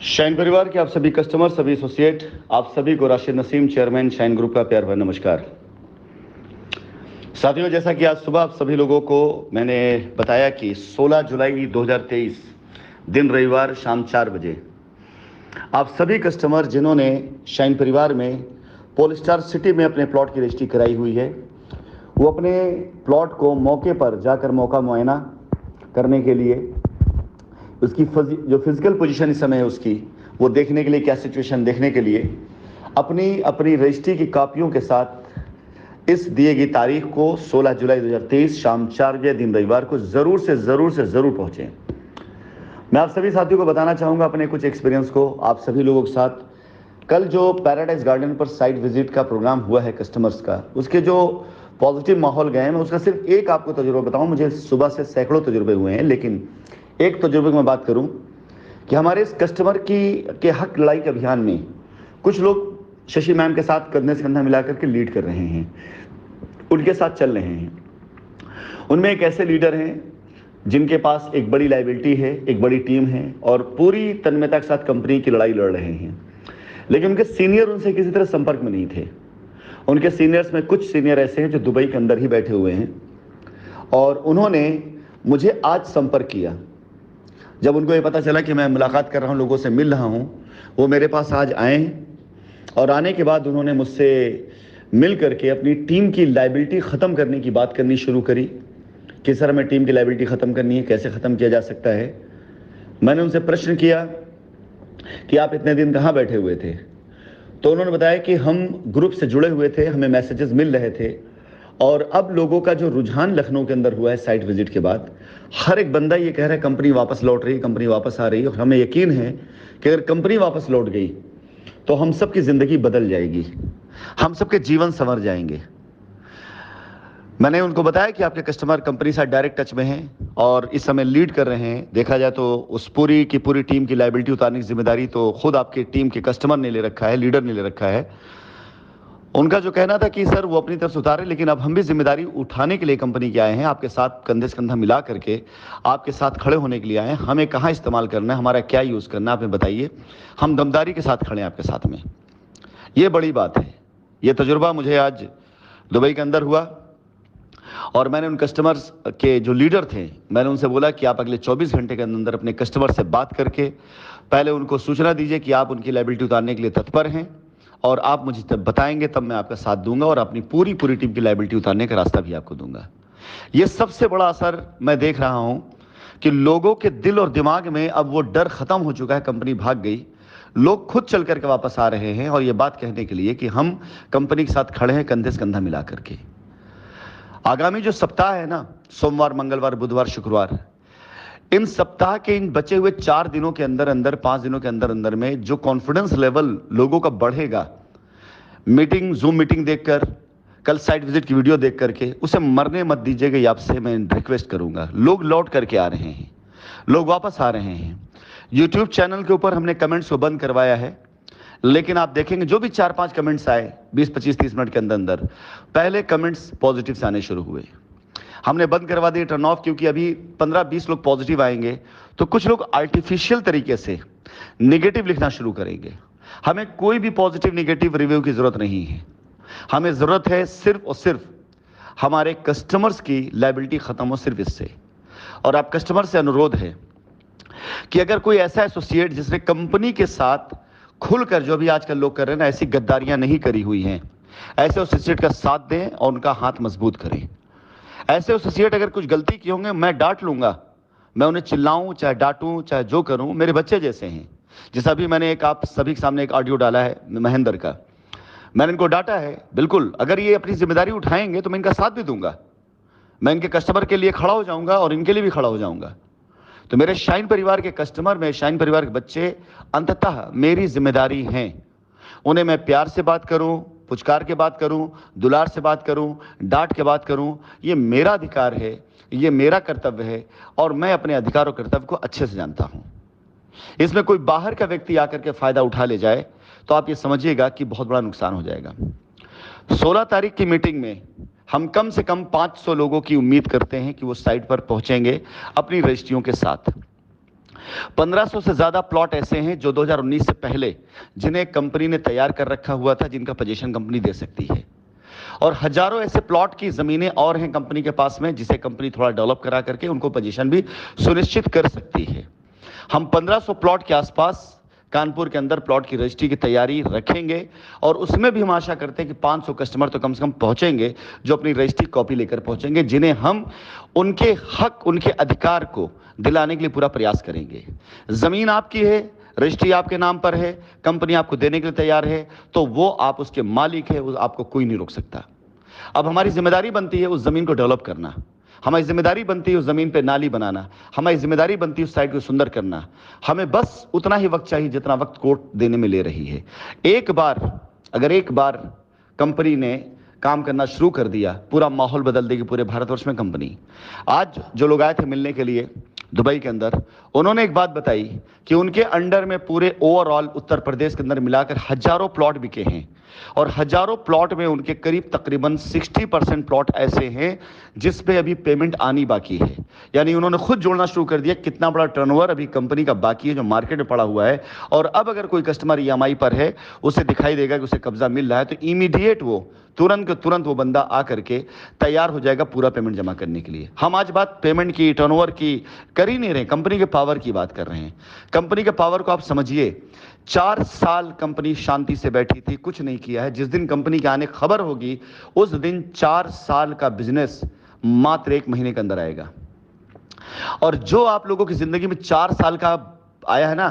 Shine परिवार के आप सभी कस्टमर, सभी एसोसिएट, आप सभी को Rashid Naseem, chairman shine group का प्यार भरा नमस्कार। साथियों, जैसा कि आज सुबह आप सभी लोगों को मैंने बताया कि 16 जुलाई 2023 दिन रविवार शाम 4 बजे आप सभी कस्टमर जिन्होंने शाइन परिवार में पोलस्टार सिटी में अपने प्लॉट की रजिस्ट्री कराई हुई है, वो अपने प्लॉट को मौके पर जाकर मौका मुआयना करने के लिए, उसकी जो फिजिकल पोजीशन इस समय है उसकी वो देखने के लिए, क्या सिचुएशन देखने के लिए अपनी रजिस्ट्री की कॉपियों के साथ इस दिए गई तारीख को 16 जुलाई 2023 शाम 4 बजे दिन रविवार को ज़रूर पहुँचें। मैं आप सभी साथियों को बताना चाहूँगा अपने कुछ एक्सपीरियंस को आप सभी लोगों के साथ। कल जो पैराडाइज गार्डन पर साइट विजिट का प्रोग्राम हुआ है कस्टमर्स का, उसके जो पॉजिटिव माहौल गए हैं, मैं उसका सिर्फ एक आपको तजुर्बा बताऊँ। मुझे सुबह से सैकड़ों तजुर्बे हुए हैं, लेकिन एक तजुर्बे की मैं बात करूं कि हमारे इस कस्टमर के हक लड़ाई के अभियान में कुछ लोग शशि मैम के साथ कंधे से कंधा मिलाकर के लीड कर रहे हैं, उनके साथ चल रहे हैं। उनमें एक ऐसे लीडर हैं जिनके पास एक बड़ी लायबिलिटी है, एक बड़ी टीम है और पूरी तन्मयता के साथ कंपनी की लड़ाई लड़ रहे हैं, लेकिन उनके सीनियर उनसे किसी तरह संपर्क में नहीं थे। उनके सीनियर्स में कुछ सीनियर ऐसे हैं जो दुबई के अंदर ही बैठे हुए हैं और उन्होंने मुझे आज संपर्क किया। जब उनको ये पता चला कि मैं मुलाकात कर रहा हूँ, लोगों से मिल रहा हूँ, वो मेरे पास आज आए और आने के बाद उन्होंने मुझसे मिल करके अपनी टीम की लायबिलिटी ख़त्म करने की बात करनी शुरू करी। किस तरह में टीम की लायबिलिटी ख़त्म करनी है, कैसे ख़त्म किया जा सकता है। मैंने उनसे प्रश्न किया कि आप इतने दिन कहाँ बैठे हुए थे, तो उन्होंने बताया कि हम ग्रुप से जुड़े हुए थे, हमें मैसेजेस मिल रहे थे और अब लोगों का जो रुझान लखनऊ के अंदर हुआ है साइट विजिट के बाद, हर एक बंदा ये कह रहा है कंपनी वापस लौट रही है, कंपनी वापस आ रही है। और हमें यकीन है कि अगर कंपनी वापस लौट गई तो हम सबकी ज़िंदगी बदल जाएगी, हम सबके जीवन संवर जाएंगे। मैंने उनको बताया कि आपके कस्टमर कंपनी से डायरेक्ट टच में हैं और इस समय लीड कर रहे हैं। देखा जाए तो उस पूरी की पूरी टीम की लायबिलिटी उतारने की जिम्मेदारी तो खुद आपकी टीम के कस्टमर ने ले रखा है, लीडर ने ले रखा है। उनका जो कहना था कि सर वो अपनी तरफ से उतारे, लेकिन अब हम भी जिम्मेदारी उठाने के लिए कंपनी के आए हैं, आपके साथ कंधे से कंधा मिला करके आपके साथ खड़े होने के लिए आए हैं। हमें कहाँ इस्तेमाल करना है, हमारा क्या यूज़ करना है, आप हमें बताइए। हम दमदारी के साथ खड़े हैं आपके साथ में। ये बड़ी बात है। ये तजुर्बा मुझे आज दुबई के अंदर हुआ और मैंने उन कस्टमर्स के जो लीडर थे, मैंने उनसे बोला कि आप अगले 24 घंटे के अंदर अपने कस्टमर से बात करके पहले उनको सूचना दीजिए कि आप उनकी लायबिलिटी उतारने के लिए तत्पर हैं और आप मुझे तब बताएंगे, तब मैं आपका साथ दूंगा और अपनी पूरी टीम की लायबिलिटी उतारने का रास्ता भी आपको दूंगा। ये सबसे बड़ा असर मैं देख रहा हूं कि लोगों के दिल और दिमाग में अब वो डर खत्म हो चुका है, कंपनी भाग गई। लोग खुद चल करके वापस आ रहे हैं और ये बात कहने के लिए कि हम कंपनी के साथ खड़े हैं कंधे से कंधा मिला करके। आगामी जो सप्ताह है ना, सोमवार, मंगलवार, बुधवार, शुक्रवार, इन सप्ताह के इन बचे हुए 4 दिनों के अंदर अंदर, 5 दिनों के अंदर अंदर में जो कॉन्फिडेंस लेवल लोगों का बढ़ेगा, मीटिंग, जूम मीटिंग देखकर, कल साइट विजिट की वीडियो देख करके, उसे मरने मत दीजिएगा, ये आपसे मैं रिक्वेस्ट करूंगा। लोग लौट करके आ रहे हैं, लोग वापस आ रहे हैं। यूट्यूब चैनल के ऊपर हमने कमेंट्स को बंद करवाया है, लेकिन आप देखेंगे जो भी 4-5 कमेंट्स आए 20, 25, 30 मिनट के अंदर अंदर, पहले कमेंट्स पॉजिटिव से आने शुरू हुए। हमने बंद करवा दिए टर्न ऑफ, क्योंकि अभी 15-20 लोग पॉजिटिव आएंगे तो कुछ लोग आर्टिफिशियल तरीके से नेगेटिव लिखना शुरू करेंगे। हमें कोई भी पॉजिटिव नेगेटिव रिव्यू की जरूरत नहीं है। हमें जरूरत है सिर्फ और सिर्फ हमारे कस्टमर्स की लायबिलिटी खत्म हो, सिर्फ इससे। और आप कस्टमर से अनुरोध है कि अगर कोई ऐसा एसोसिएट जिसने कंपनी के साथ खुलकर, जो भी आजकल लोग कर रहे हैं ना, ऐसी गद्दारियां नहीं करी हुई हैं, ऐसे एसोसिएट का साथ दें और उनका हाथ मजबूत करें। ऐसे एसोसिएट अगर कुछ गलती की होंगे, मैं डांट लूंगा, मैं उन्हें चिल्लाऊं, चाहे डांटूं, चाहे जो करूं, मेरे बच्चे जैसे हैं। जैसा भी मैंने एक आप सभी के सामने एक ऑडियो डाला है महेंद्र का, मैंने इनको डांटा है। बिल्कुल, अगर ये अपनी जिम्मेदारी उठाएंगे तो मैं इनका साथ भी दूंगा, मैं इनके कस्टमर के लिए खड़ा हो जाऊंगा और इनके लिए भी खड़ा हो जाऊंगा। तो मेरे शाइन परिवार के कस्टमर, मेरे शाइन परिवार के बच्चे अंततः मेरी जिम्मेदारी हैं। उन्हें मैं प्यार से बात करूं, पुचकार के बात करूं, दुलार से बात करूं, डांट के बात करूं, ये मेरा अधिकार है, ये मेरा कर्तव्य है और मैं अपने अधिकार और कर्तव्य को अच्छे से जानता हूं। इसमें कोई बाहर का व्यक्ति आकर के फायदा उठा ले जाए तो आप ये समझिएगा कि बहुत बड़ा नुकसान हो जाएगा। 16 तारीख की मीटिंग में हम कम से कम 500 लोगों की उम्मीद करते हैं कि वो साइट पर पहुंचेंगे अपनी रजिस्ट्रियों के साथ। 1500 से ज्यादा प्लॉट ऐसे हैं जो 2019 से पहले जिन्हें कंपनी ने तैयार कर रखा हुआ था, जिनका पोजीशन कंपनी दे सकती है। और हजारों ऐसे प्लॉट की जमीनें और हैं कंपनी के पास में, जिसे कंपनी थोड़ा डेवलप करा करके उनको पोजीशन भी सुनिश्चित कर सकती है। हम 1500 प्लॉट के आसपास कानपुर के अंदर प्लॉट की रजिस्ट्री की तैयारी रखेंगे, और उसमें भी हम आशा करते हैं कि 500 कस्टमर तो कम से कम पहुंचेंगे जो अपनी रजिस्ट्री कॉपी लेकर पहुंचेंगे, जिन्हें हम उनके हक, उनके अधिकार को दिलाने के लिए पूरा प्रयास करेंगे। जमीन आपकी है, रजिस्ट्री आपके नाम पर है, कंपनी आपको देने के लिए तैयार है, तो वो आप उसके मालिक है, आपको कोई नहीं रोक सकता। अब हमारी जिम्मेदारी बनती है उस जमीन को डेवलप करना, हमारी जिम्मेदारी बनती है उस जमीन पे नाली बनाना, हमारी जिम्मेदारी बनती है उस साइट को सुंदर करना। हमें बस उतना ही वक्त चाहिए जितना वक्त कोर्ट देने में ले रही है। अगर एक बार कंपनी ने काम करना शुरू कर दिया, पूरा माहौल बदल देगी पूरे भारतवर्ष में कंपनी। आज जो लोग आए थे मिलने के लिए दुबई के अंदर, उन्होंने एक बात बताई कि उनके अंडर में पूरे ओवरऑल उत्तर प्रदेश के अंदर मिलाकर हजारों प्लॉट बिके हैं, और हजारों प्लॉट में उनके करीब तकरीबन 60% प्लॉट ऐसे हैं जिस पे अभी पेमेंट आनी बाकी है। यानी उन्होंने खुद जोड़ना शुरू कर दिया कितना बड़ा टर्नओवर अभी कंपनी का बाकी है जो मार्केट में पड़ा हुआ है। और अब अगर कोई कस्टमर ईएमआई पर है, उसे दिखाई देगा कि उसे कब्जा मिल रहा है, तो इमीडिएट वो तुरंत के तुरंत वो बंदा आकर के तैयार हो जाएगा पूरा पेमेंट जमा करने के लिए। हम आज बात पेमेंट की, टर्नओवर की कर ही नहीं रहे, कंपनी के पावर की बात कर रहे हैं। कंपनी के पावर को आप समझिए, 4 साल कंपनी शांति से बैठी थी, कुछ नहीं किया है। जिस दिन कंपनी के आने खबर होगी, उस दिन 4 साल का बिजनेस मात्र 1 महीने के अंदर आएगा। और जो आप लोगों की जिंदगी में 4 साल का आया है ना,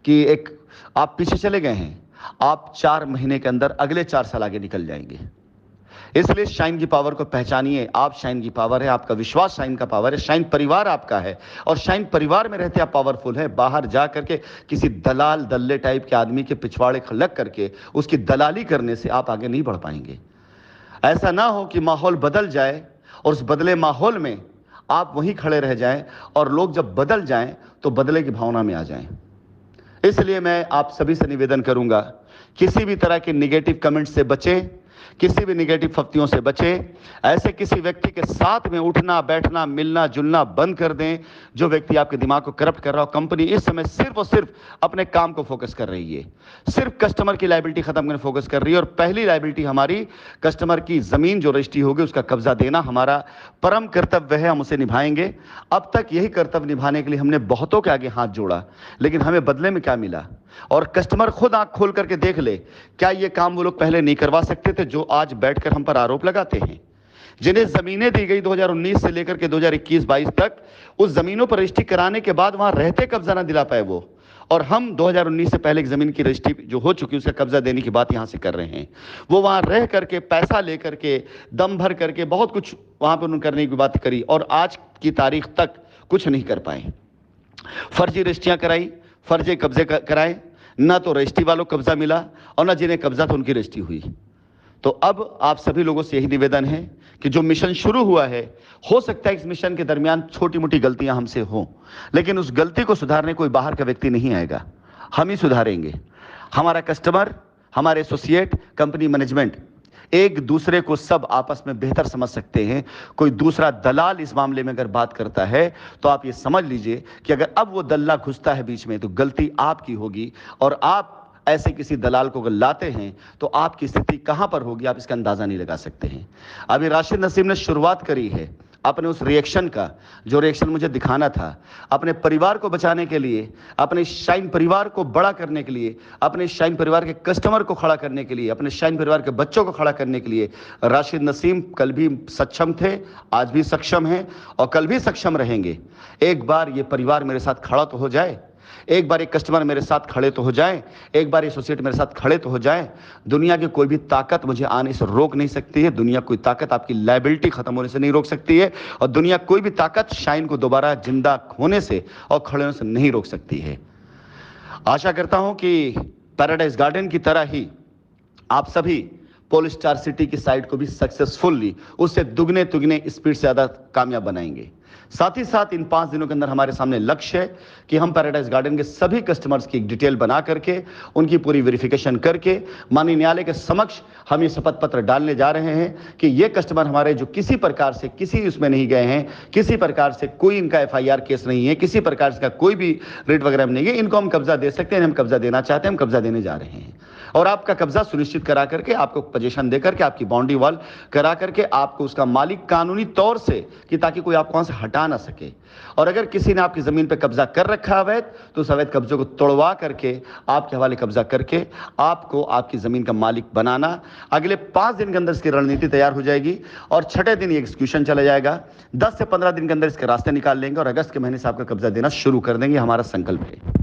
कि एक आप पीछे चले गए हैं, आप 4 महीने के अंदर अगले 4 साल आगे निकल जाएंगे। इसलिए शाइन की पावर को पहचानिए। आप शाइन की पावर है, आपका विश्वास शाइन का पावर है, शाइन परिवार आपका है, और शाइन परिवार में रहते आप पावरफुल हैं। बाहर जा करके किसी दलाल दल्ले टाइप के आदमी के पिछवाड़े लग करके उसकी दलाली करने से आप आगे नहीं बढ़ पाएंगे। ऐसा ना हो कि माहौल बदल जाए और उस बदले माहौल में आप वहीं खड़े रह जाएं, और लोग जब बदल जाएं तो बदले की भावना में आ जाएं। इसलिए मैं आप सभी से निवेदन करूंगा, किसी भी तरह के निगेटिव कमेंट से बचें, किसी भी निगेटिव फफ्तियों से बचें। ऐसे किसी व्यक्ति के साथ में उठना बैठना मिलना जुलना बंद कर दें जो व्यक्ति आपके दिमाग को करप्ट कर रहा हो। कंपनी इस समय सिर्फ और सिर्फ अपने काम को फोकस कर रही है, सिर्फ कस्टमर की लायबिलिटी खत्म करने फोकस कर रही है। और पहली लायबिलिटी हमारी कस्टमर की जमीन जो रजिस्ट्री होगी उसका कब्जा देना हमारा परम कर्तव्य है, हम उसे निभाएंगे। अब तक यही कर्तव्य निभाने के लिए हमने बहुतों के आगे हाथ जोड़ा, लेकिन हमें बदले में क्या मिला? और कस्टमर खुद आंख खोल करके देख ले, क्या ये काम वो लोग पहले नहीं करवा सकते थे जो आज बैठकर हम पर आरोप लगाते हैं? जिन्हें जमीनें दी गई 2019 से लेकर के 2021-22 तक, उस जमीनों पर रजिस्ट्री कराने के बाद वहां रहते कब्जा ना दिला पाए वो, और हम 2019 से पहले एक जमीन की रजिस्ट्री जो हो चुकी उसका कब्जा देने की बात यहां से कर रहे हैं। वो वहां रह करके पैसा लेकर के दम भर करके बहुत कुछ वहां पर उन्होंने करने की बात करी, और आज की तारीख तक कुछ नहीं कर पाए। फर्जी रजिस्ट्रियां कराई, फर्जी कब्जे कराए, ना तो रजिस्ट्री वालों को कब्जा मिला और ना जिन्हें कब्जा था उनकी रजिस्ट्री हुई। तो अब आप सभी लोगों से यही निवेदन है कि जो मिशन शुरू हुआ है, हो सकता है इस मिशन के दरमियान छोटी मोटी गलतियां हमसे हों, लेकिन उस गलती को सुधारने कोई बाहर का व्यक्ति नहीं आएगा, हम ही सुधारेंगे। हमारा कस्टमर, हमारे एसोसिएट, कंपनी मैनेजमेंट एक दूसरे को सब आपस में बेहतर समझ सकते हैं। कोई दूसरा दलाल इस मामले में अगर बात करता है तो आप ये समझ लीजिए कि अगर अब वो दल्ला घुसता है बीच में तो गलती आपकी होगी, और आप ऐसे किसी दलाल को अगर लाते हैं तो आपकी स्थिति कहां पर होगी आप इसका अंदाजा नहीं लगा सकते हैं। अभी राशिद नसीम ने शुरुआत करी है अपने उस रिएक्शन का, जो रिएक्शन मुझे दिखाना था, अपने परिवार को बचाने के लिए, अपने शाइन परिवार को बड़ा करने के लिए, अपने शाइन परिवार के कस्टमर को खड़ा करने के लिए, अपने शाइन परिवार के बच्चों को खड़ा करने के लिए राशिद नसीम कल भी सक्षम थे, आज भी सक्षम हैं और कल भी सक्षम रहेंगे। एक बार ये परिवार मेरे साथ खड़ा तो हो जाए, एक बार एक कस्टमर मेरे साथ खड़े तो हो जाए, एक बार एसोसिएट मेरे साथ खड़े तो हो जाए। दुनिया की कोई भी ताकत मुझे आने से रोक नहीं सकती है, दुनिया कोई ताकत आपकी लायबिलिटी खत्म होने से नहीं रोक सकती है, और दुनिया कोई भी ताकत शाइन को दोबारा जिंदा होने से और खड़े होने से नहीं रोक सकती है। आशा करता हूं कि पैराडाइज गार्डन की तरह ही आप सभी पोलस्टार सिटी की साइट को भी सक्सेसफुली उससे दुगने तुगने स्पीड से ज्यादा कामयाब बनाएंगे। साथ ही साथ इन 5 दिनों के अंदर हमारे सामने लक्ष्य है कि हम पैराडाइज गार्डन के सभी कस्टमर्स की एक डिटेल बना करके उनकी पूरी वेरिफिकेशन करके माननीय न्यायालय के समक्ष हम ये शपथ पत्र डालने जा रहे हैं कि ये कस्टमर हमारे जो किसी प्रकार से किसी उसमें नहीं गए हैं, किसी प्रकार से कोई इनका एफआईआर केस नहीं है, किसी प्रकार का कोई भी रेट वगैरह नहीं है, इनको हम कब्जा दे सकते हैं, हम कब्जा देना चाहते हैं, हम कब्जा देने जा रहे हैं। और आपका कब्जा सुनिश्चित करा करके, आपको पोजीशन दे करके, आपकी बाउंड्री वॉल करा करके आपको उसका मालिक कानूनी तौर से, कि ताकि कोई आपको वहां से हटा ना सके। और अगर किसी ने आपकी जमीन पर कब्जा कर रखा है अवैध, तो उस अवैध कब्जे को तोड़वा करके आपके हवाले कब्जा करके आपको आपकी जमीन का मालिक बनाना। अगले 5 दिन के अंदर इसकी रणनीति तैयार हो जाएगी और 6ठे दिन ये एग्जीक्यूशन चला जाएगा। 10 से 15 दिन के अंदर इसके रास्ते निकाल लेंगे और अगस्त के महीने से आपका कब्जा देना शुरू कर देंगे, हमारा संकल्प है।